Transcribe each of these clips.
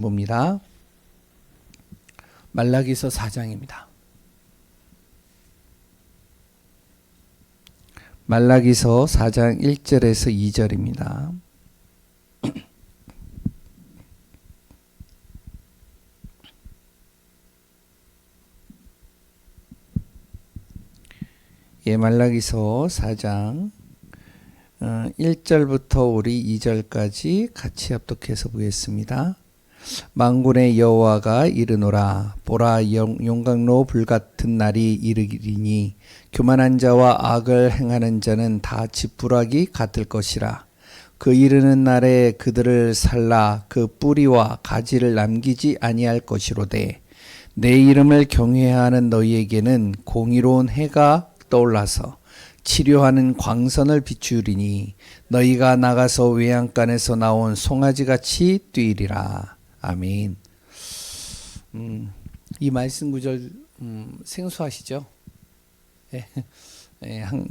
봅니다. 말라기서 4장입니다. 말라기서 4장 1절에서 2절입니다. 말라기서 4장 1절부터 우리 2절까지 같이 합독해서 보겠습니다. 만군의 여호와가 이르노라. 보라, 용광로 불같은 날이 이르리니 교만한 자와 악을 행하는 자는 다 지푸라기 같을 것이라. 그 이르는 날에 그들을 살라 그 뿌리와 가지를 남기지 아니할 것이로되 내 이름을 경외하는 너희에게는 공의로운 해가 떠올라서 치료하는 광선을 비추리니 너희가 나가서 외양간에서 나온 송아지같이 뛰리라. 아멘. 이 말씀 구절 생소하시죠?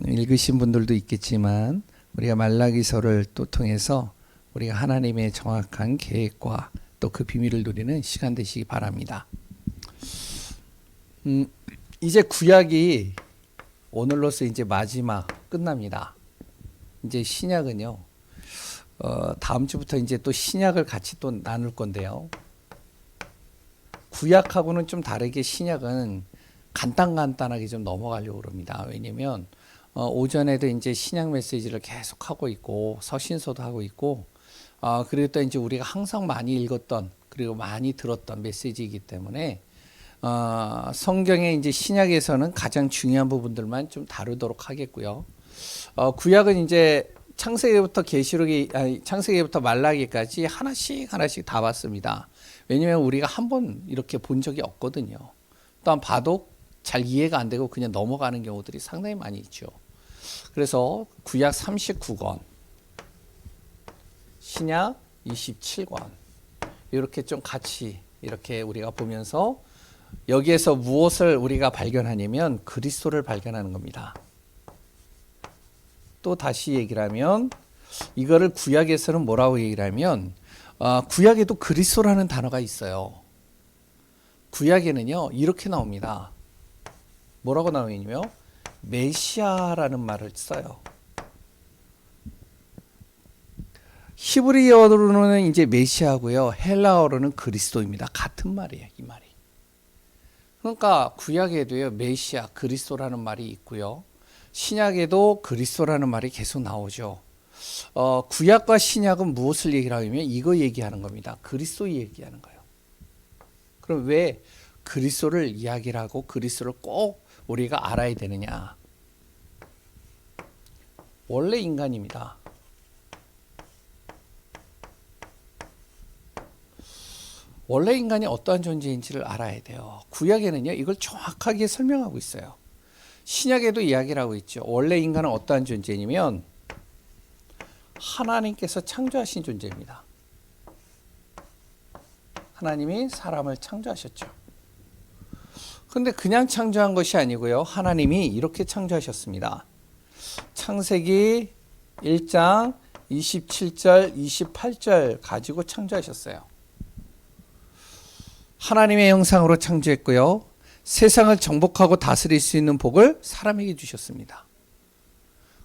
읽으신 분들도 있겠지만 우리가 말라기서를 또 통해서 우리가 하나님의 정확한 계획과 또 그 비밀을 누리는 시간 되시기 바랍니다. 이제 구약이 오늘로서 이제 마지막 끝납니다. 이제 신약은요. 다음 주부터 이제 또 신약을 같이 또 나눌 건데요. 구약하고는 좀 다르게 신약은 간단하게 좀 넘어가려고 합니다. 왜냐면 오전에도 이제 신약 메시지를 계속 하고 있고 서신서도 하고 있고 그리고 또 이제 우리가 항상 많이 읽었던 그리고 많이 들었던 메시지이기 때문에 성경의 이제 신약에서는 가장 중요한 부분들만 좀 다루도록 하겠고요. 구약은 이제 창세기부터 창세기부터 말라기까지 하나씩 다 봤습니다. 왜냐하면 우리가 한 번 이렇게 본 적이 없거든요. 또한 봐도 잘 이해가 안 되고 그냥 넘어가는 경우들이 상당히 많이 있죠. 그래서 구약 39권, 신약 27권 이렇게 좀 같이 이렇게 우리가 보면서 여기에서 무엇을 우리가 발견하냐면 그리스도를 발견하는 겁니다. 또 다시 얘기를 하면 이거를 구약에서는 뭐라고 얘기를 하면 구약에도 그리스도라는 단어가 있어요. 구약에는요 이렇게 나옵니다. 뭐라고 나오냐면 메시아라는 말을 써요. 히브리어로는 이제 메시아고요. 헬라어로는 그리스도입니다. 같은 말이에요, 이 말이. 그러니까 구약에도요 메시아, 그리스도라는 말이 있고요. 신약에도 그리스도라는 말이 계속 나오죠. 구약과 신약은 무엇을 얘기를 하냐면 이거 얘기하는 겁니다. 그리스도 얘기하는 거예요. 그럼 왜 그리스도를 이야기를 하고 그리스도를 꼭 우리가 알아야 되느냐? 원래 인간입니다. 원래 인간이 어떠한 존재인지를 알아야 돼요. 구약에는요 이걸 정확하게 설명하고 있어요. 신약에도 이야기를 하고 있죠. 원래 인간은 어떠한 존재냐면 하나님께서 창조하신 존재입니다. 하나님이 사람을 창조하셨죠. 그런데 그냥 창조한 것이 아니고요. 하나님이 이렇게 창조하셨습니다. 창세기 1장 27절, 28절 가지고 창조하셨어요. 하나님의 형상으로 창조했고요. 세상을 정복하고 다스릴 수 있는 복을 사람에게 주셨습니다.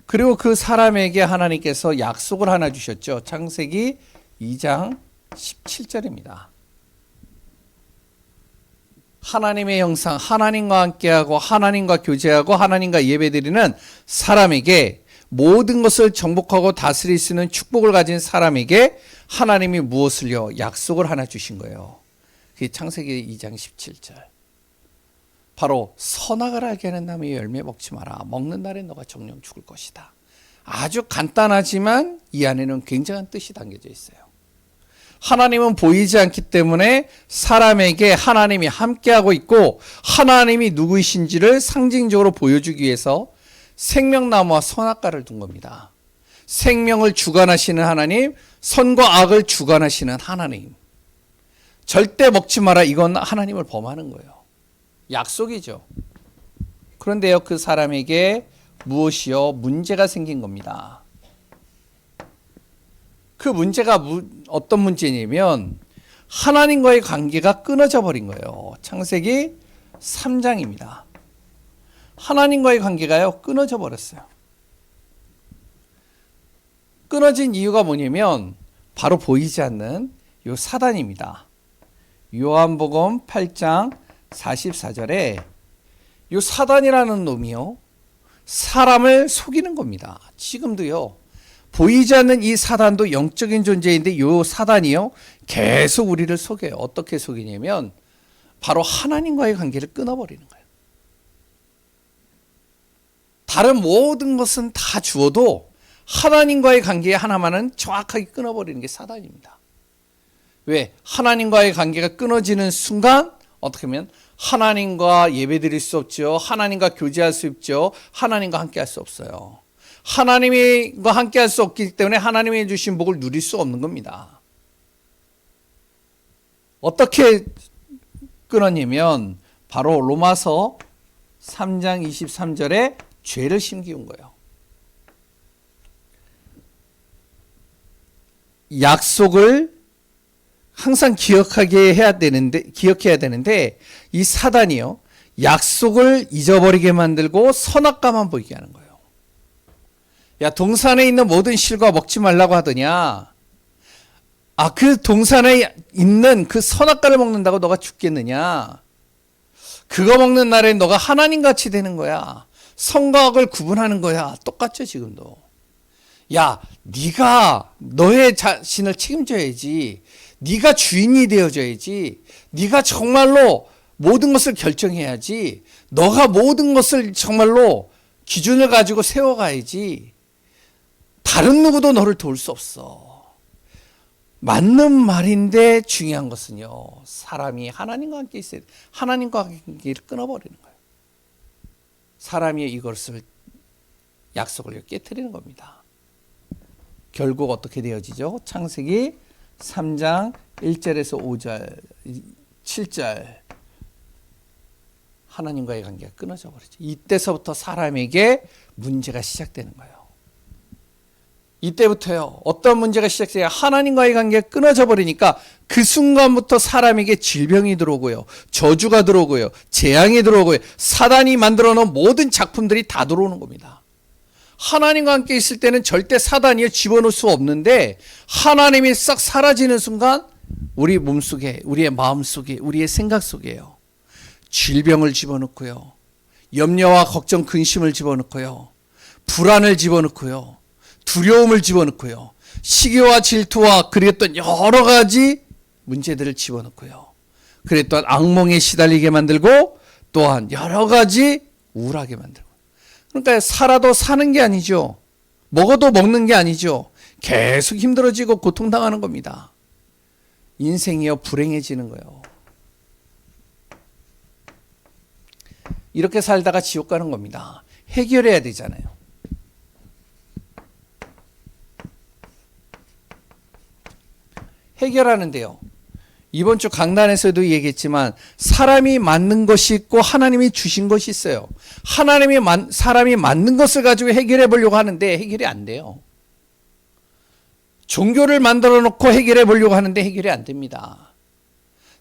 그리고 그 사람에게 하나님께서 약속을 하나 주셨죠. 창세기 2장 17절입니다. 하나님의 형상, 하나님과 함께하고 하나님과 교제하고 하나님과 예배드리는 사람에게 모든 것을 정복하고 다스릴 수 있는 축복을 가진 사람에게 하나님이 무엇을요? 약속을 하나 주신 거예요. 그게 창세기 2장 17절. 바로 선악을 알게 하는 나무의 열매 먹지 마라. 먹는 날에 너가 정령 죽을 것이다. 아주 간단하지만 이 안에는 굉장한 뜻이 담겨져 있어요. 하나님은 보이지 않기 때문에 사람에게 하나님이 함께하고 있고 하나님이 누구이신지를 상징적으로 보여주기 위해서 생명나무와 선악과를 둔 겁니다. 생명을 주관하시는 하나님, 선과 악을 주관하시는 하나님. 절대 먹지 마라. 이건 하나님을 범하는 거예요. 약속이죠. 그런데요, 그 사람에게 무엇이요? 문제가 생긴 겁니다. 그 문제가 어떤 문제냐면 하나님과의 관계가 끊어져 버린 거예요. 창세기 3장입니다. 하나님과의 관계가요, 끊어져 버렸어요. 끊어진 이유가 뭐냐면 바로 보이지 않는 요 사단입니다. 요한복음 8장 44절에 요 사단이라는 놈이요, 사람을 속이는 겁니다. 지금도요, 보이지 않는 이 사단도 영적인 존재인데 요 사단이요, 계속 우리를 속여요. 어떻게 속이냐면 바로 하나님과의 관계를 끊어버리는 거예요. 다른 모든 것은 다 주어도 하나님과의 관계 하나만은 정확하게 끊어버리는 게 사단입니다. 왜? 하나님과의 관계가 끊어지는 순간 어떻게 하면 하나님과 예배드릴 수 없죠. 하나님과 교제할 수 없죠. 하나님과 함께할 수 없어요. 하나님과 함께할 수 없기 때문에 하나님이 주신 복을 누릴 수 없는 겁니다. 어떻게 끊었냐면 바로 로마서 3장 23절에 죄를 심기운 거예요. 약속을 항상 기억해야 되는데 이 사단이요, 약속을 잊어버리게 만들고 선악과만 보이게 하는 거예요. 야, 동산에 있는 모든 실과 먹지 말라고 하더냐? 아, 그 동산에 있는 그 선악과를 먹는다고 너가 죽겠느냐? 그거 먹는 날에 너가 하나님같이 되는 거야. 선과 악을 구분하는 거야. 똑같죠, 지금도. 야, 네가 너의 자신을 책임져야지. 네가 주인이 되어줘야지. 네가 정말로 모든 것을 결정해야지. 너가 모든 것을 정말로 기준을 가지고 세워가야지. 다른 누구도 너를 도울 수 없어. 맞는 말인데 중요한 것은요, 사람이 하나님과 함께 있어야 돼. 하나님과 관계를 끊어버리는 거예요. 사람이 이것을, 약속을 깨트리는 겁니다. 결국 어떻게 되어지죠? 창세기 3장 1절에서 5절, 7절, 하나님과의 관계가 끊어져 버리죠. 이때서부터 사람에게 문제가 시작되는 거예요. 이때부터요, 어떤 문제가 시작돼요? 하나님과의 관계가 끊어져 버리니까 그 순간부터 사람에게 질병이 들어오고요, 저주가 들어오고요, 재앙이 들어오고요, 사단이 만들어 놓은 모든 작품들이 다 들어오는 겁니다. 하나님과 함께 있을 때는 절대 사단이 집어넣을 수 없는데 하나님이 싹 사라지는 순간 우리 몸속에, 우리의 마음속에, 우리의 생각 속에요, 질병을 집어넣고요, 염려와 걱정, 근심을 집어넣고요, 불안을 집어넣고요, 두려움을 집어넣고요, 시기와 질투와 그랬던 여러 가지 문제들을 집어넣고요, 그랬던 악몽에 시달리게 만들고 또한 여러 가지 우울하게 만들고. 그러니까 살아도 사는 게 아니죠. 먹어도 먹는 게 아니죠. 계속 힘들어지고 고통당하는 겁니다. 인생이요, 불행해지는 거예요. 이렇게 살다가 지옥 가는 겁니다. 해결해야 되잖아요. 해결하는데요, 이번 주 강단에서도 얘기했지만 사람이 맞는 것이 있고 하나님이 주신 것이 있어요. 사람이 맞는 것을 가지고 해결해 보려고 하는데 해결이 안 돼요. 종교를 만들어 놓고 해결해 보려고 하는데 해결이 안 됩니다.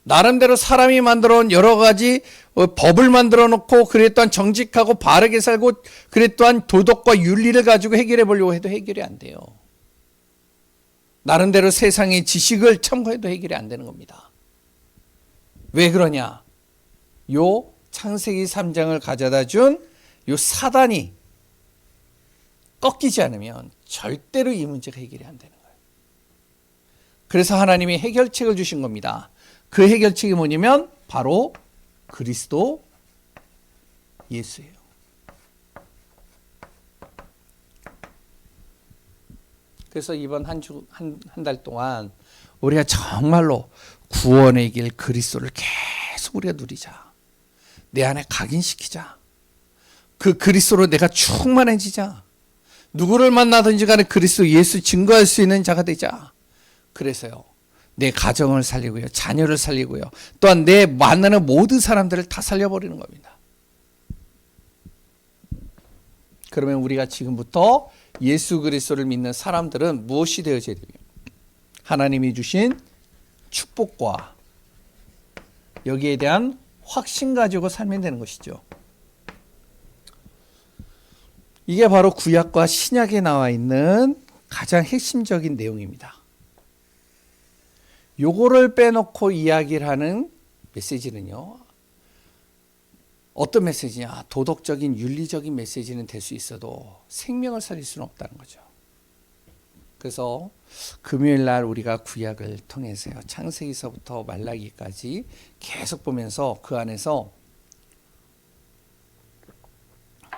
나름대로 사람이 만들어 온 여러 가지 법을 만들어 놓고 그래 또한 정직하고 바르게 살고 그래 또한 도덕과 윤리를 가지고 해결해 보려고 해도 해결이 안 돼요. 나름대로 세상의 지식을 첨가해도 해결이 안 되는 겁니다. 왜 그러냐? 요 창세기 3장을 가져다 준 요 사단이 꺾이지 않으면 절대로 이 문제가 해결이 안 되는 거예요. 그래서 하나님이 해결책을 주신 겁니다. 그 해결책이 뭐냐면 바로 그리스도 예수예요. 그래서 이번 한 달 동안 우리가 정말로 구원의 길 그리스도를 계속 우리가 누리자. 내 안에 각인시키자. 그 그리스도로 내가 충만해지자. 누구를 만나든지 간에 그리스도 예수 증거할 수 있는 자가 되자. 그래서요, 내 가정을 살리고요, 자녀를 살리고요, 또한 내 만나는 모든 사람들을 다 살려버리는 겁니다. 그러면 우리가 지금부터 예수 그리스도를 믿는 사람들은 무엇이 되어져야 됩니까? 하나님이 주신 축복과 여기에 대한 확신 가지고 살면 되는 것이죠. 이게 바로 구약과 신약에 나와 있는 가장 핵심적인 내용입니다. 요거를 빼놓고 이야기를 하는 메시지는요, 어떤 메시지냐? 도덕적인 윤리적인 메시지는 될 수 있어도 생명을 살릴 수는 없다는 거죠. 그래서 금요일 날 우리가 구약을 통해서요, 창세기서부터 말라기까지 계속 보면서 그 안에서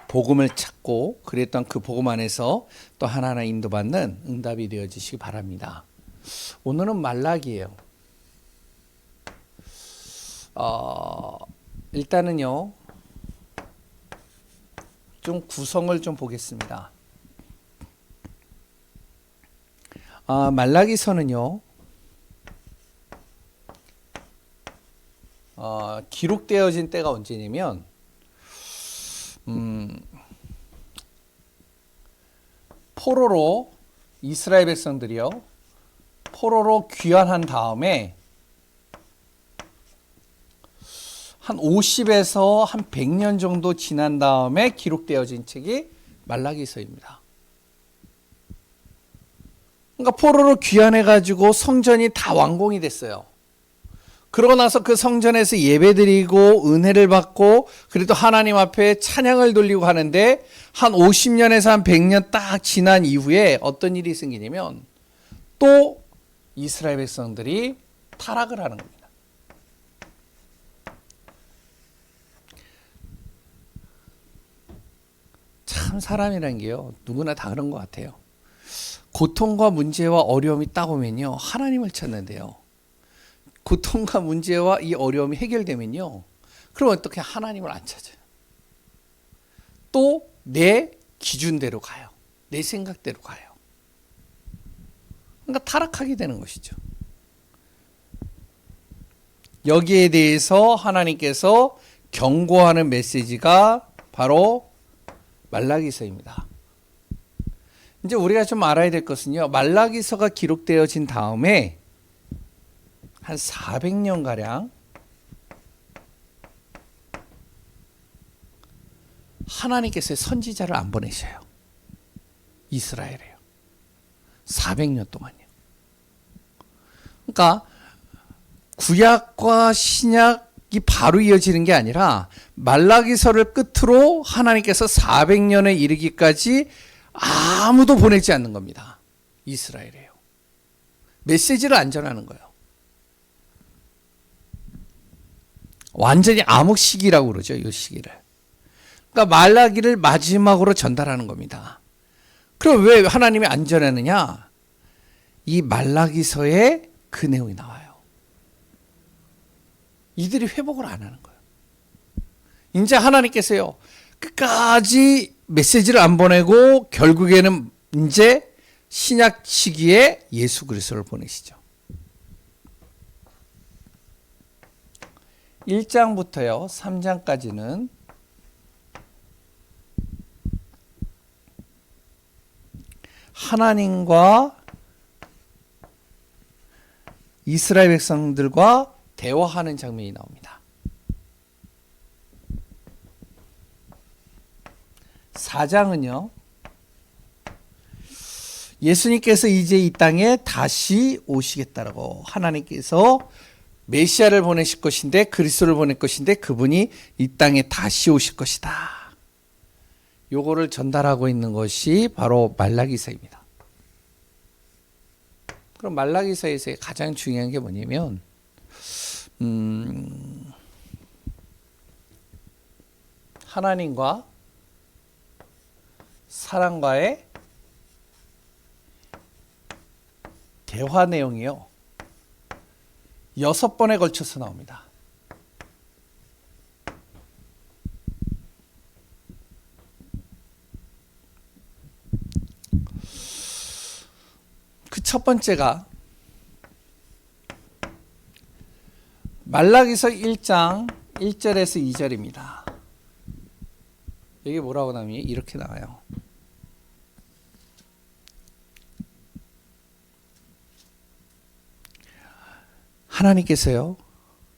복음을 찾고 그랬던 그 복음 안에서 또 하나하나 인도받는 응답이 되어지시기 바랍니다. 오늘은 말라기예요. 일단은요, 좀 구성을 좀 보겠습니다. 말라기서는요, 기록되어진 때가 언제냐면, 포로로 이스라엘 백성들이요, 포로로 귀환한 다음에 한 50에서 한 100년 정도 지난 다음에 기록되어진 책이 말라기서입니다. 그러니까 포로로 귀환해가지고 성전이 다 완공이 됐어요. 그러고 나서 그 성전에서 예배드리고 은혜를 받고 그래도 하나님 앞에 찬양을 돌리고 하는데 한 50년에서 한 100년 딱 지난 이후에 어떤 일이 생기냐면 또 이스라엘 백성들이 타락을 하는 겁니다. 참 사람이라는 게요, 누구나 다 그런 것 같아요. 고통과 문제와 어려움이 딱 오면요, 하나님을 찾는데요. 고통과 문제와 이 어려움이 해결되면요, 그럼 어떻게 하나님을 안 찾아요? 또 내 기준대로 가요. 내 생각대로 가요. 그러니까 타락하게 되는 것이죠. 여기에 대해서 하나님께서 경고하는 메시지가 바로 말라기서입니다. 이제 우리가 좀 알아야 될 것은요, 말라기서가 기록되어진 다음에 한 400년가량 하나님께서 선지자를 안 보내셔요. 이스라엘에요. 400년 동안요. 그러니까 구약과 신약이 바로 이어지는 게 아니라 말라기서를 끝으로 하나님께서 400년에 이르기까지 아무도 보내지 않는 겁니다. 이스라엘에요. 메시지를 안 전하는 거예요. 완전히 암흑 시기라고 그러죠. 이 시기를. 그러니까 말라기를 마지막으로 전달하는 겁니다. 그럼 왜 하나님이 안 전하느냐? 이 말라기서에 그 내용이 나와요. 이들이 회복을 안 하는 거예요. 이제 하나님께서요, 끝까지 메시지를 안 보내고 결국에는 이제 신약 시기에 예수 그리스도를 보내시죠. 1장부터요 3장까지는 하나님과 이스라엘 백성들과 대화하는 장면이 나옵니다. 4장은요, 예수님께서 이제 이 땅에 다시 오시겠다라고, 하나님께서 메시아를 보내실 것인데, 그리스도를 보낼 것인데 그분이 이 땅에 다시 오실 것이다. 요거를 전달하고 있는 것이 바로 말라기서입니다. 그럼 말라기서에서 가장 중요한 게 뭐냐면, 하나님과 사람과의 대화 내용이요, 6번에 걸쳐서 나옵니다. 그 첫 번째가 말라기서 1장 1절에서 2절입니다. 여기 뭐라고 나오니? 이렇게 나와요. 하나님께서요,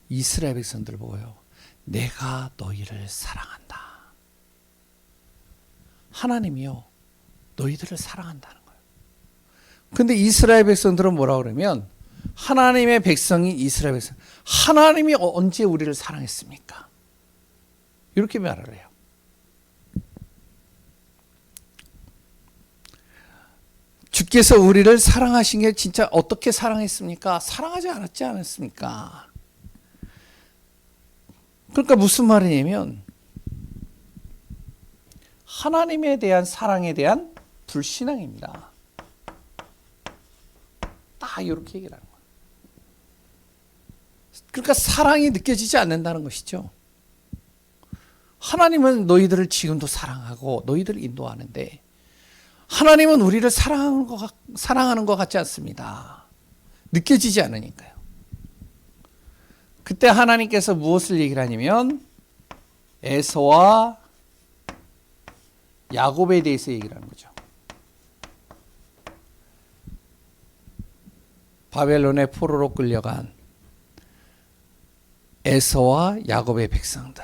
이스라엘 백성들을 보고요, 내가 너희를 사랑한다. 하나님이요, 너희들을 사랑한다는 거예요. 근데 이스라엘 백성들은 뭐라 그러면, 하나님의 백성이 이스라엘 백성, 하나님이 언제 우리를 사랑했습니까? 이렇게 말을 해요. 주께서 우리를 사랑하신 게 진짜 어떻게 사랑했습니까? 사랑하지 않았지 않았습니까? 그러니까 무슨 말이냐면, 하나님에 대한 사랑에 대한 불신앙입니다. 딱 이렇게 얘기를 하는 거예요. 그러니까 사랑이 느껴지지 않는다는 것이죠. 하나님은 너희들을 지금도 사랑하고 너희들을 인도하는데, 하나님은 우리를 사랑하는 것 같지 않습니다. 느껴지지 않으니까요. 그때 하나님께서 무엇을 얘기를 하냐면, 에서와 야곱에 대해서 얘기를 하는 거죠. 바벨론의 포로로 끌려간 에서와 야곱의 백성들.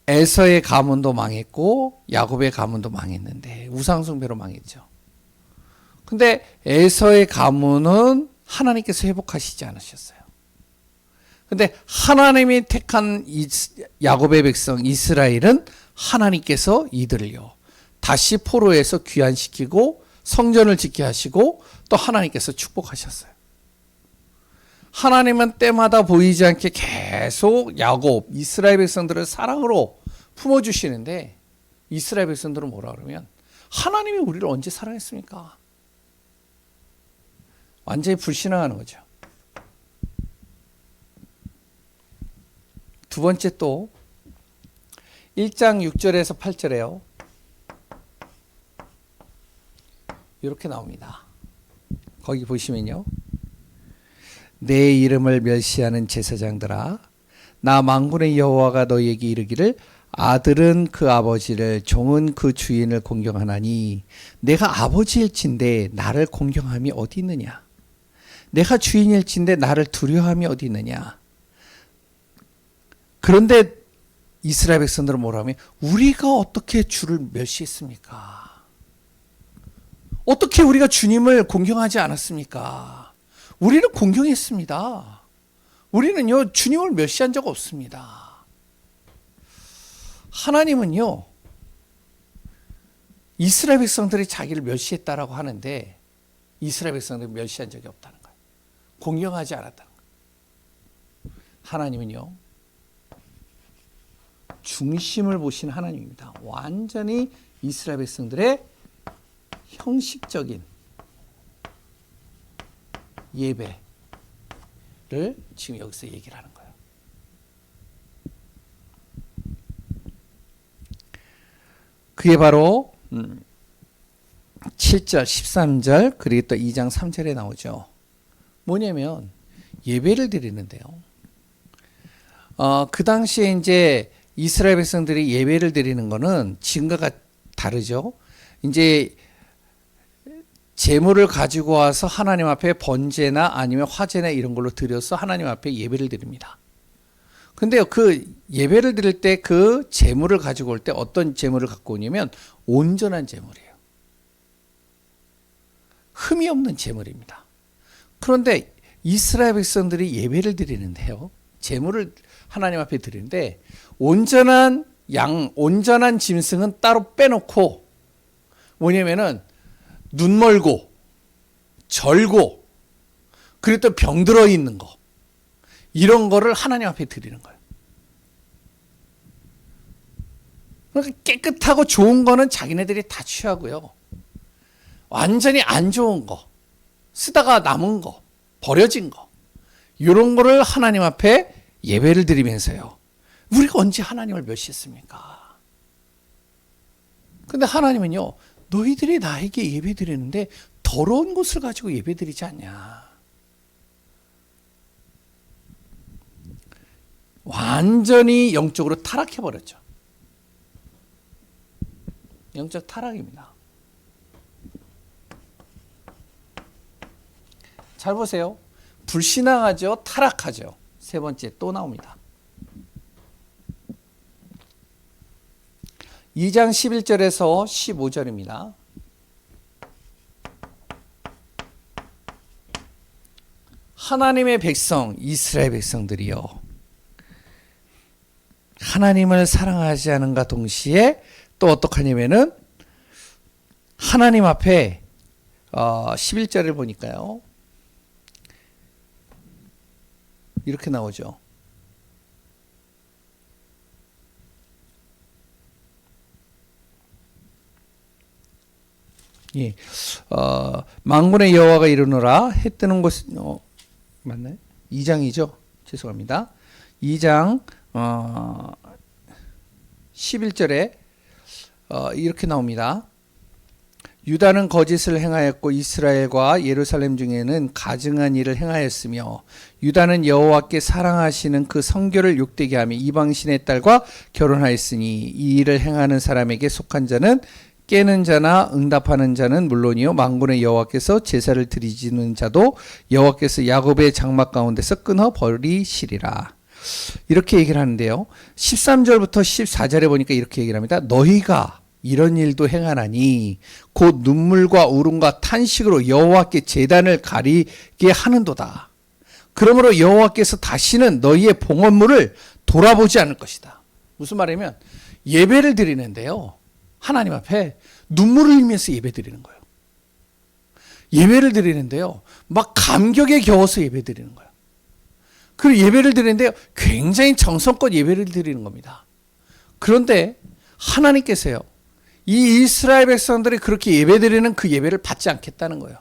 에서의 가문도 망했고 야곱의 가문도 망했는데 우상숭배로 망했죠. 근데 에서의 가문은 하나님께서 회복하시지 않으셨어요. 근데 하나님이 택한 야곱의 백성 이스라엘은 하나님께서 이들을요, 다시 포로에서 귀환시키고 성전을 짓게 하시고 또 하나님께서 축복하셨어요. 하나님은 때마다 보이지 않게 계속 야곱, 이스라엘 백성들을 사랑으로 품어주시는데, 이스라엘 백성들은 뭐라 그러면, 하나님이 우리를 언제 사랑했습니까? 완전히 불신앙하는 거죠. 두 번째 또 1장 6절에서 8절에요. 이렇게 나옵니다. 거기 보시면요. 내 이름을 멸시하는 제사장들아, 나 만군의 여호와가 너희에게 이르기를, 아들은 그 아버지를, 종은 그 주인을 공경하나니 내가 아버지일진데 나를 공경함이 어디 있느냐? 내가 주인일진데 나를 두려워함이 어디 있느냐? 그런데 이스라엘 백성들은 뭐라 하면, 우리가 어떻게 주를 멸시했습니까? 어떻게 우리가 주님을 공경하지 않았습니까? 우리는 공경했습니다. 우리는요, 주님을 멸시한 적 없습니다. 하나님은요, 이스라엘 백성들이 자기를 멸시했다라고 하는데, 이스라엘 백성들이 멸시한 적이 없다는 거예요. 공경하지 않았다는 거예요. 하나님은요, 중심을 보신 하나님입니다. 완전히 이스라엘 백성들의 형식적인 예배를 지금 여기서 얘기를 하는 거예요. 그게 바로 7절, 13절, 그리고 또 2장 3절에 나오죠. 뭐냐면 예배를 드리는데요. 그 당시에 이제 이스라엘 백성들이 예배를 드리는 거는 지금과 다르죠. 이제 제물을 가지고 와서 하나님 앞에 번제나 아니면 화제나 이런 걸로 드려서 하나님 앞에 예배를 드립니다. 근데 그 예배를 드릴 때 그 제물을 가지고 올 때 어떤 제물을 갖고 오냐면 온전한 제물이에요. 흠이 없는 제물입니다. 그런데 이스라엘 백성들이 예배를 드리는데요, 제물을 하나님 앞에 드리는데 온전한 온전한 짐승은 따로 빼놓고, 뭐냐면은 눈 멀고 절고 그리고 또 병들어 있는 거, 이런 거를 하나님 앞에 드리는 거예요. 그러니까 깨끗하고 좋은 거는 자기네들이 다 취하고요, 완전히 안 좋은 거, 쓰다가 남은 거, 버려진 거, 이런 거를 하나님 앞에 예배를 드리면서요, 우리가 언제 하나님을 멸시했습니까? 근데 하나님은요, 너희들이 나에게 예배 드리는데 더러운 것을 가지고 예배 드리지 않냐. 완전히 영적으로 타락해버렸죠. 영적 타락입니다. 잘 보세요. 불신앙하죠. 타락하죠. 세 번째 또 나옵니다. 2장 11절에서 15절입니다. 하나님의 백성, 이스라엘 백성들이요. 하나님을 사랑하지 않은가 동시에 또 어떡하냐면은 하나님 앞에 11절을 보니까요. 이렇게 나오죠. 예, 만군의 여호와가 이르노라 해 뜨는 곳 맞나요? 2장이죠. 죄송합니다. 2장 11절에 이렇게 나옵니다. 유다는 거짓을 행하였고 이스라엘과 예루살렘 중에는 가증한 일을 행하였으며 유다는 여호와께 사랑하시는 그 성결을 욕되게 하며 이방신의 딸과 결혼하였으니 이 일을 행하는 사람에게 속한 자는 깨는 자나 응답하는 자는 물론이요 만군의 여호와께서 제사를 드리지는 자도 여호와께서 야곱의 장막 가운데서 끊어 버리시리라. 이렇게 얘기를 하는데요. 13절부터 14절에 보니까 이렇게 얘기를 합니다. 너희가 이런 일도 행하나니 곧 눈물과 울음과 탄식으로 여호와께 제단을 가리게 하는도다. 그러므로 여호와께서 다시는 너희의 봉헌물을 돌아보지 않을 것이다. 무슨 말이냐면 예배를 드리는데요. 하나님 앞에 눈물을 흘리면서 예배 드리는 거예요. 예배를 드리는데요. 막 감격에 겨워서 예배 드리는 거예요. 그리고 예배를 드리는데 굉장히 정성껏 예배를 드리는 겁니다. 그런데 하나님께서요. 이 이스라엘 백성들이 그렇게 예배드리는 그 예배를 받지 않겠다는 거예요.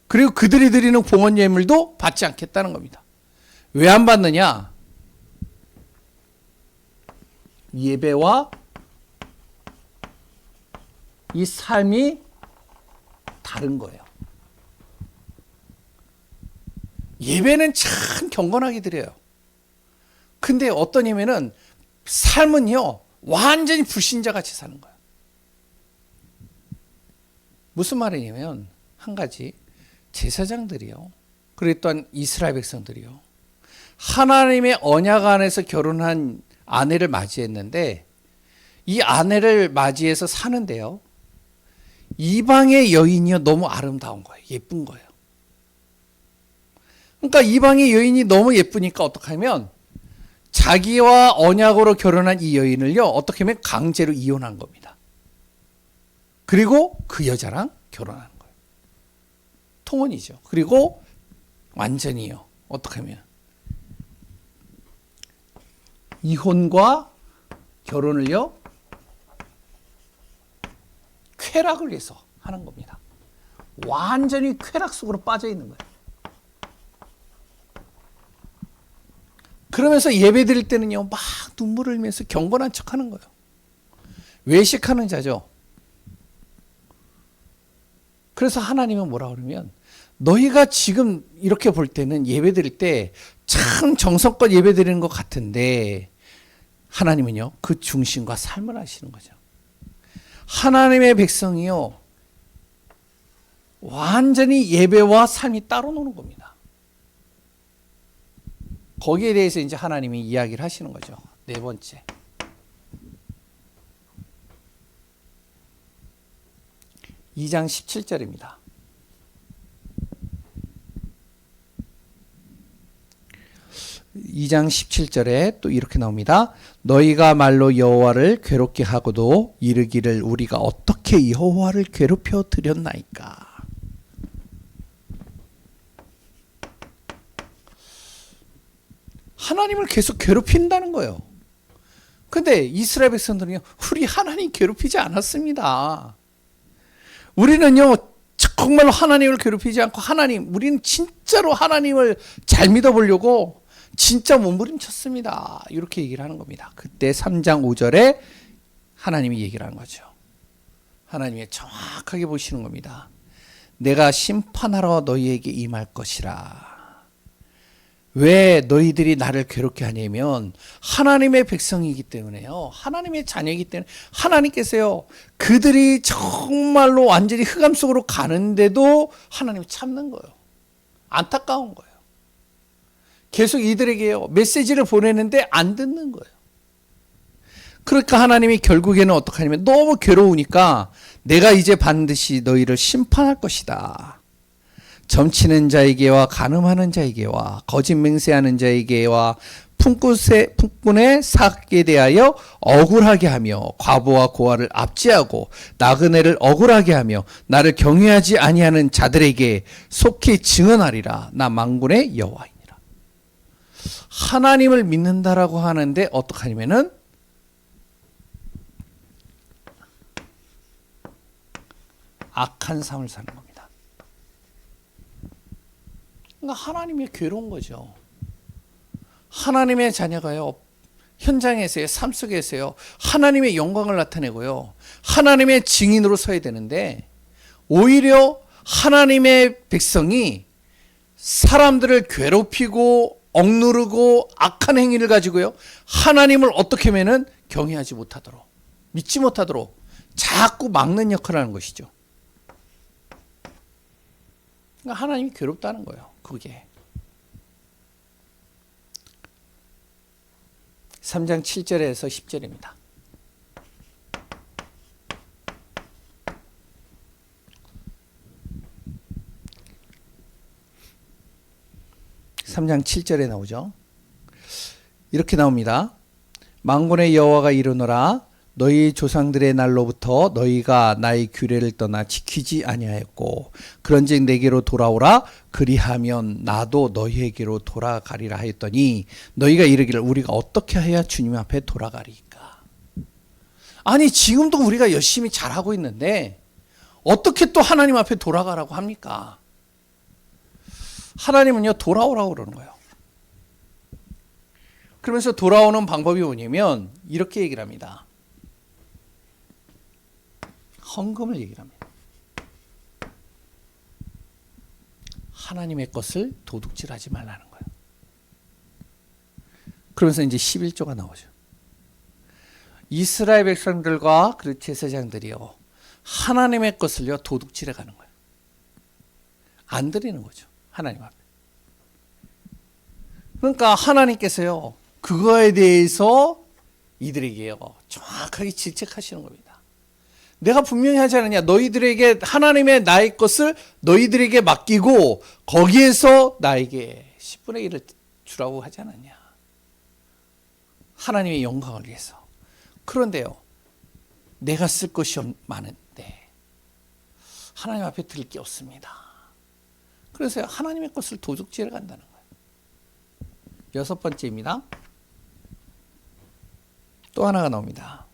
그리고 그들이 드리는 봉헌 예물도 받지 않겠다는 겁니다. 왜 안 받느냐? 예배와 이 삶이 다른 거예요. 예배는 참 경건하게 드려요. 근데 어떤 예배는 삶은요, 완전히 불신자같이 사는 거예요. 무슨 말이냐면, 한 가지, 제사장들이요. 그리고 또한 이스라엘 백성들이요. 하나님의 언약 안에서 결혼한 아내를 맞이했는데, 이 아내를 맞이해서 사는데요. 이방의 여인이요, 너무 아름다운 거예요. 예쁜 거예요. 그러니까 이방의 여인이 너무 예쁘니까 어떻게 하면 자기와 언약으로 결혼한 이 여인을요, 어떻게 하면 강제로 이혼한 겁니다. 그리고 그 여자랑 결혼하는 거예요. 통혼이죠. 그리고 완전히요, 어떻게 하면 이혼과 결혼을요, 쾌락을 위해서 하는 겁니다. 완전히 쾌락 속으로 빠져 있는 거예요. 그러면서 예배 드릴 때는요, 막 눈물을 흘리면서 경건한 척 하는 거예요. 외식하는 자죠. 그래서 하나님은 뭐라 그러면, 너희가 지금 이렇게 볼 때는 예배 드릴 때 참 정성껏 예배 드리는 것 같은데, 하나님은요, 그 중심과 삶을 하시는 거죠. 하나님의 백성이요, 완전히 예배와 삶이 따로 노는 겁니다. 거기에 대해서 이제 하나님이 이야기를 하시는 거죠. 네 번째. (2장 17절입니다) 2장 17절에 또 이렇게 나옵니다. 너희가 말로 여호와를 괴롭게 하고도 이르기를 우리가 어떻게 여호와를 괴롭혀 드렸나이까. 하나님을 계속 괴롭힌다는 거예요. 근데 이스라엘 백성들은요, 우리 하나님 괴롭히지 않았습니다. 우리는요, 정말로 하나님을 괴롭히지 않고 우리는 진짜로 하나님을 잘 믿어보려고 진짜 몸부림쳤습니다. 이렇게 얘기를 하는 겁니다. 그때 3장 5절에 하나님이 얘기를 하는 거죠. 하나님이 정확하게 보시는 겁니다. 내가 심판하러 너희에게 임할 것이라. 왜 너희들이 나를 괴롭게 하냐면 하나님의 백성이기 때문에요. 하나님의 자녀이기 때문에 하나님께서요, 그들이 정말로 완전히 흑암 속으로 가는데도 하나님이 참는 거예요. 안타까운 거예요. 계속 이들에게요, 메시지를 보내는데 안 듣는 거예요. 그러니까 하나님이 결국에는 어떻게 하냐면 너무 괴로우니까 내가 이제 반드시 너희를 심판할 것이다. 점치는 자에게와 간음하는 자에게와 거짓 맹세하는 자에게와 품꾼의 사악에 대하여 억울하게 하며 과부와 고아를 압제하고 나그네를 억울하게 하며 나를 경외하지 아니하는 자들에게 속히 증언하리라. 나 만군의 여호와이니라. 하나님을 믿는다라고 하는데 어떻게 하냐면은 악한 삶을 사는 겁니다. 그러니까 하나님이 괴로운 거죠. 하나님의 자녀가요, 현장에서요, 삶 속에서요, 하나님의 영광을 나타내고요, 하나님의 증인으로 서야 되는데, 오히려 하나님의 백성이 사람들을 괴롭히고 억누르고 악한 행위를 가지고요, 하나님을 어떻게 하면은 경외하지 못하도록, 믿지 못하도록 자꾸 막는 역할을 하는 것이죠. 그러니까 하나님이 괴롭다는 거예요, 그게. 3장 7절에서 10절입니다. (3장 7절에) 나오죠. 이렇게 나옵니다. 만군의 여호와가 이르노라. 너희 조상들의 날로부터 너희가 나의 규례를 떠나 지키지 아니하였고 그런즉 내게로 돌아오라. 그리하면 나도 너희에게로 돌아가리라 하였더니 너희가 이르기를 우리가 어떻게 해야 주님 앞에 돌아가리까. 아니 지금도 우리가 열심히 잘하고 있는데 어떻게 또 하나님 앞에 돌아가라고 합니까? 하나님은요, 돌아오라고 그러는 거예요. 그러면서 돌아오는 방법이 뭐냐면 이렇게 얘기를 합니다. 헌금을 얘기를 합니다. 하나님의 것을 도둑질하지 말라는 거예요. 그러면서 이제 11조가 나오죠. 이스라엘 백성들과 그 제사장들이요, 하나님의 것을요 도둑질해 가는 거예요. 안 드리는 거죠, 하나님 앞에. 그러니까 하나님께서요 그거에 대해서 이들에게요 정확하게 질책하시는 겁니다. 내가 분명히 하지 않았냐. 너희들에게 하나님의 나의 것을 너희들에게 맡기고 거기에서 나에게 10분의 1을 주라고 하지 않았냐. 하나님의 영광을 위해서. 그런데요, 내가 쓸 것이 많은데 하나님 앞에 드릴 게 없습니다. 그래서 하나님의 것을 도둑질해 간다는 거예요. 6번째입니다. 또 하나가 나옵니다.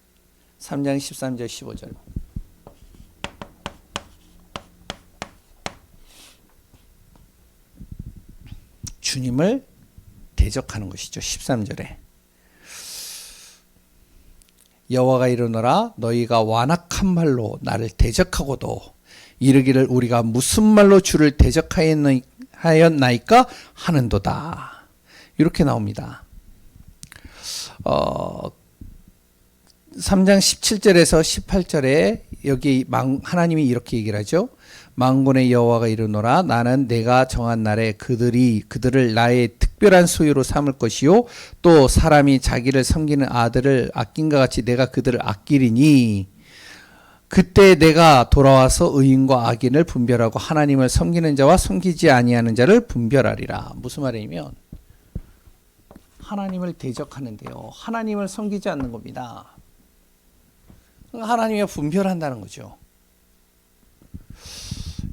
3장 13절 15절. 주님을 대적하는 것이죠. 13절에 여호와가 이르노라. 너희가 완악한 말로 나를 대적하고도 이르기를 우리가 무슨 말로 주를 대적하였나이까 하는도다. 이렇게 나옵니다. 3장 17절에서 18절에 여기 하나님이 이렇게 얘기를 하죠. 만군의 여호와가 이르노라. 나는 내가 정한 날에 그들을 나의 특별한 소유로 삼을 것이요 또 사람이 자기를 섬기는 아들을 아낀과 같이 내가 그들을 아끼리니 그때 내가 돌아와서 의인과 악인을 분별하고 하나님을 섬기는 자와 섬기지 아니하는 자를 분별하리라. 무슨 말이냐면 하나님을 대적하는데요, 하나님을 섬기지 않는 겁니다. 하나님이 분별한다는 거죠.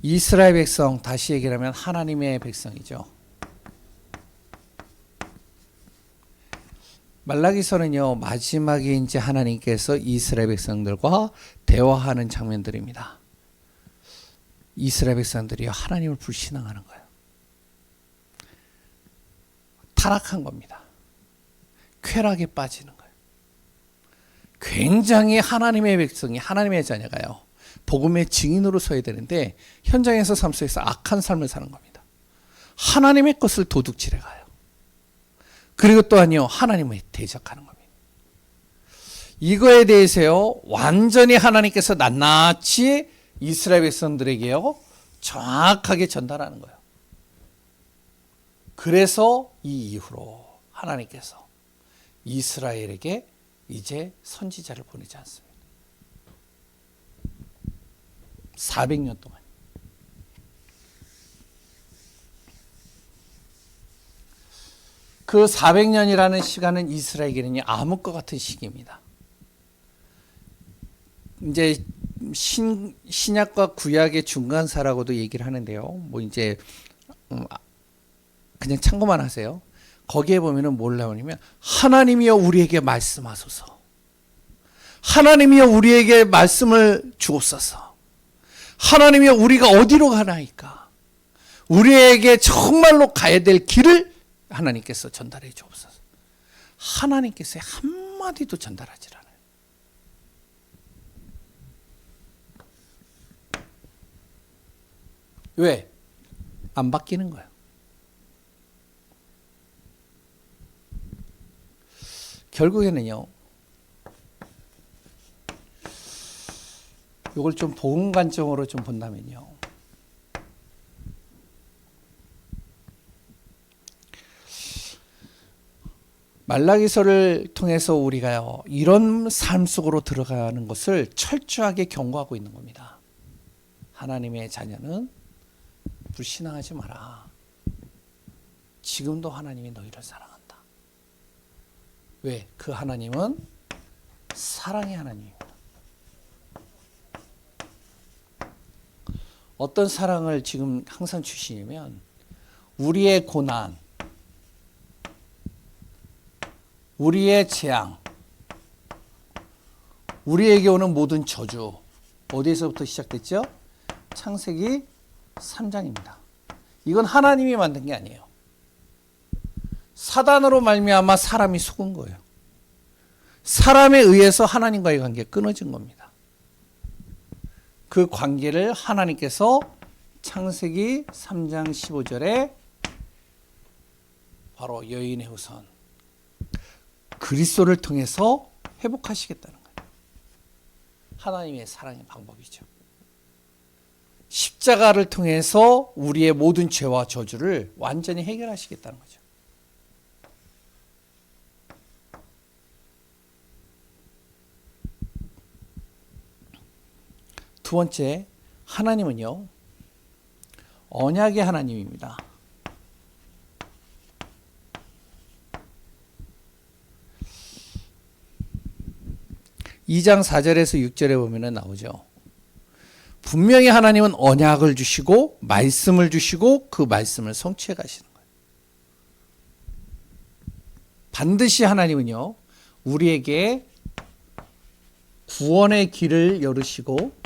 이스라엘 백성, 다시 얘기를 하면 하나님의 백성이죠. 말라기서는요, 마지막에 이제 하나님께서 이스라엘 백성들과 대화하는 장면들입니다. 이스라엘 백성들이 하나님을 불신앙하는 거예요. 타락한 겁니다. 쾌락에 빠지는 거예요. 굉장히 하나님의 백성이, 하나님의 자녀가요, 복음의 증인으로 서야 되는데 현장에서 삶 속에서 악한 삶을 사는 겁니다. 하나님의 것을 도둑질해 가요. 그리고 또한요, 하나님을 대적하는 겁니다. 이거에 대해서요, 완전히 하나님께서 낱낱이 이스라엘 백성들에게요 정확하게 전달하는 거예요. 그래서 이 이후로 하나님께서 이스라엘에게 이제 선지자를 보내지 않습니다. 400년 동안. 그 400년이라는 시간은 이스라엘에게는 암흑과 같은 시기입니다. 이제 신약과 구약의 중간사라고도 얘기를 하는데요. 뭐 이제 그냥 참고만 하세요. 거기에 보면은 뭘 나오냐면 하나님이여 우리에게 말씀하소서. 하나님이여 우리에게 말씀을 주옵소서. 하나님이여 우리가 어디로 가나이까? 우리에게 정말로 가야 될 길을 하나님께서 전달해 주옵소서. 하나님께서 한마디도 전달하지 않아요. 왜? 안 바뀌는 거예요. 결국에는요, 이걸 좀 복음 관점으로 좀 본다면요, 말라기서를 통해서 우리가요, 이런 삶 속으로 들어가는 것을 철저하게 경고하고 있는 겁니다. 하나님의 자녀는 불신앙하지 마라. 지금도 하나님이 너희를 사랑한다. 왜? 그 하나님은 사랑의 하나님입니다. 어떤 사랑을 지금 항상 주시냐면 우리의 고난, 우리의 재앙, 우리에게 오는 모든 저주, 어디에서부터 시작됐죠? 창세기 3장입니다. 이건 하나님이 만든 게 아니에요. 사단으로 말미암아 사람이 속은 거예요. 사람에 의해서 하나님과의 관계가 끊어진 겁니다. 그 관계를 하나님께서 창세기 3장 15절에 바로 여인의 후손 그리스도를 통해서 회복하시겠다는 거예요. 하나님의 사랑의 방법이죠. 십자가를 통해서 우리의 모든 죄와 저주를 완전히 해결하시겠다는 거죠. 두 번째, 하나님은요, 언약의 하나님입니다. (2장 4절에서 6절에) 보면 나오죠. 분명히 하나님은 언약을 주시고 말씀을 주시고 그 말씀을 성취해 가시는 거예요. 반드시 하나님은요, 우리에게 구원의 길을 열으시고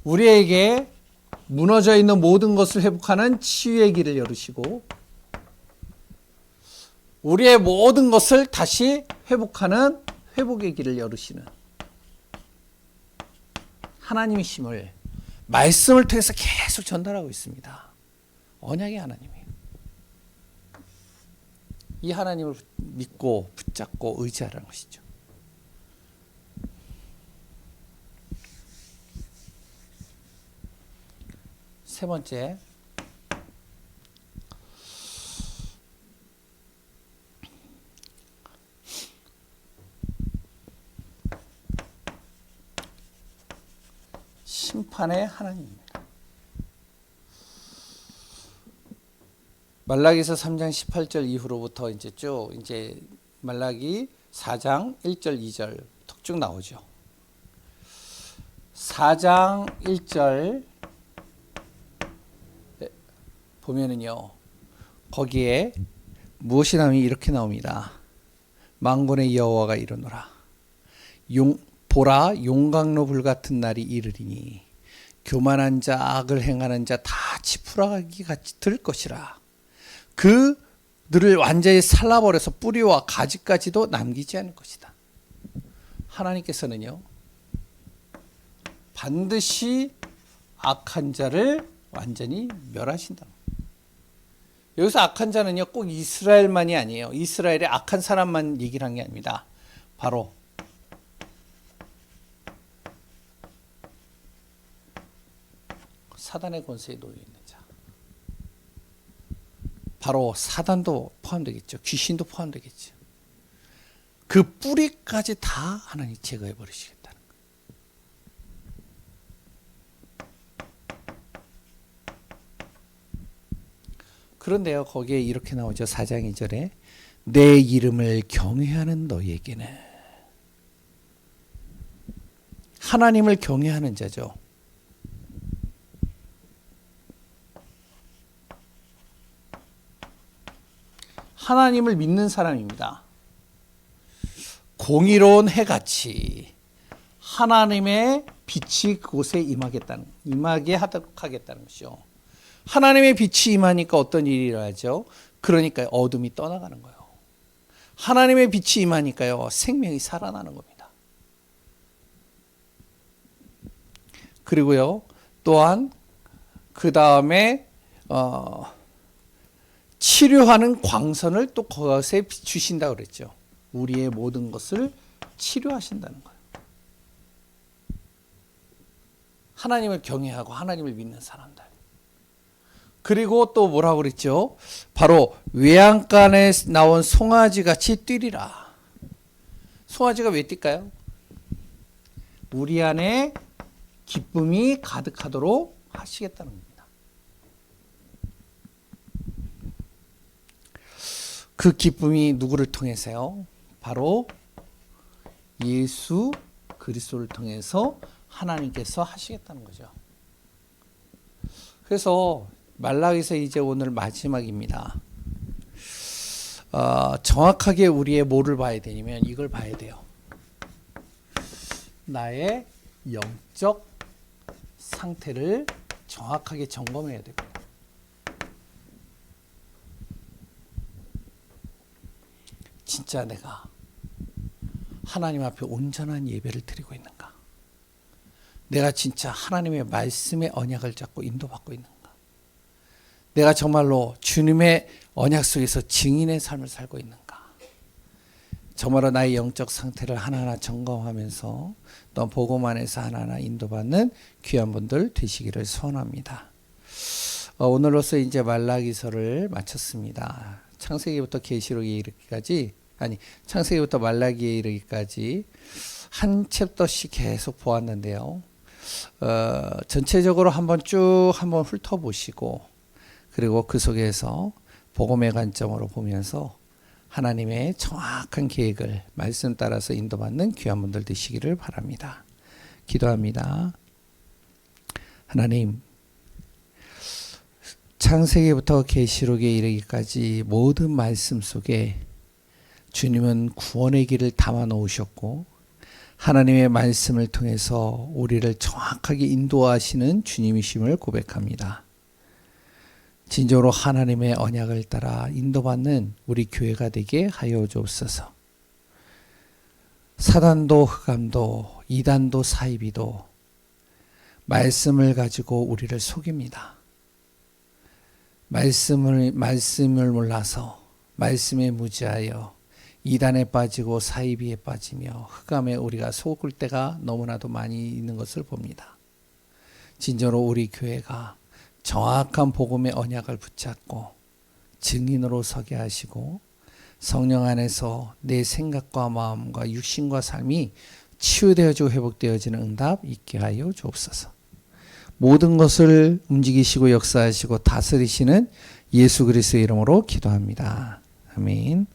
우리에게 무너져 있는 모든 것을 회복하는 치유의 길을 열으시고 우리의 모든 것을 다시 회복하는 회복의 길을 열으시는 하나님이심을 말씀을 통해서 계속 전달하고 있습니다. 언약의 하나님이에요. 이 하나님을 믿고 붙잡고 의지하라는 것이죠. 세 번째, 심판의 하나님입니다. 말라기서 3장 18절 이후로부터 이제 쭉 이제 말라기 4장 1절 2절 쭉 나오죠. 4장 1절 보면은요, 거기에 무엇이 나오니 이렇게 나옵니다. 만군의 여호와가 이르노라. 보라, 용광로 불같은 날이 이르리니 교만한 자, 악을 행하는 자 다 지푸라기 같이 들 것이라. 그들을 완전히 살라버려서 뿌리와 가지까지도 남기지 않을 것이다. 하나님께서는요, 반드시 악한 자를 완전히 멸하신다. 여기서 악한 자는요, 꼭 이스라엘만이 아니에요. 이스라엘의 악한 사람만 얘기를 한 게 아닙니다. 바로 사단의 권세에 놓여 있는 자, 바로 사단도 포함되겠죠. 귀신도 포함되겠죠. 그 뿌리까지 다 하나님 제거해 버리시겠다는 거예요. 그런데요, 거기에 이렇게 나오죠. 4장 2절에 내 이름을 경외하는 너희에게는, 하나님을 경외하는 자죠. 하나님을 믿는 사람입니다. 공의로운 해같이 하나님의 빛이 그곳에 임하게 하도록 하겠다는 것이죠. 하나님의 빛이 임하니까 어떤 일이 일어나죠? 그러니까 어둠이 떠나가는 거예요. 하나님의 빛이 임하니까요, 생명이 살아나는 겁니다. 그리고요, 또한 그 다음에 치료하는 광선을 또 그것에 주신다고 그랬죠. 우리의 모든 것을 치료하신다는 거예요. 하나님을 경외하고 하나님을 믿는 사람들. 그리고 또 뭐라고 그랬죠? 바로 외양간에 나온 송아지 같이 뛰리라. 송아지가 왜 뛸까요? 우리 안에 기쁨이 가득하도록 하시겠다는 겁니다. 그 기쁨이 누구를 통해서요? 바로 예수 그리스도를 통해서 하나님께서 하시겠다는 거죠. 그래서 말라기서 이제 오늘 마지막입니다. 정확하게 우리의 뭐를 봐야 되냐면 이걸 봐야 돼요. 나의 영적 상태를 정확하게 점검해야 됩니다. 진짜 내가 하나님 앞에 온전한 예배를 드리고 있는가? 내가 진짜 하나님의 말씀의 언약을 잡고 인도받고 있는가? 내가 정말로 주님의 언약 속에서 증인의 삶을 살고 있는가? 정말로 나의 영적 상태를 하나하나 점검하면서 또 복음 안에서 하나하나 인도받는 귀한 분들 되시기를 소원합니다. 오늘로서 이제 말라기서를 마쳤습니다. 창세기부터 계시록에 이르기까지, 창세기부터 말라기에 이르기까지 한 챕터씩 계속 보았는데요. 전체적으로 한번 훑어보시고, 그리고 그 속에서 복음의 관점으로 보면서 하나님의 정확한 계획을 말씀 따라서 인도받는 귀한 분들 되시기를 바랍니다. 기도합니다. 하나님, 창세기부터 계시록에 이르기까지 모든 말씀 속에 주님은 구원의 길을 담아 놓으셨고, 하나님의 말씀을 통해서 우리를 정확하게 인도하시는 주님이심을 고백합니다. 진정으로 하나님의 언약을 따라 인도받는 우리 교회가 되게 하여 주옵소서. 사단도 흑암도 이단도 사이비도 말씀을 가지고 우리를 속입니다. 말씀을 몰라서 말씀에 무지하여 이단에 빠지고 사이비에 빠지며 흑암에 우리가 속을 때가 너무나도 많이 있는 것을 봅니다. 진정으로 우리 교회가 정확한 복음의 언약을 붙잡고 증인으로 서게 하시고 성령 안에서 내 생각과 마음과 육신과 삶이 치유되어지고 회복되어지는 응답 있게 하여 주옵소서. 모든 것을 움직이시고 역사하시고 다스리시는 예수 그리스도의 이름으로 기도합니다. 아멘.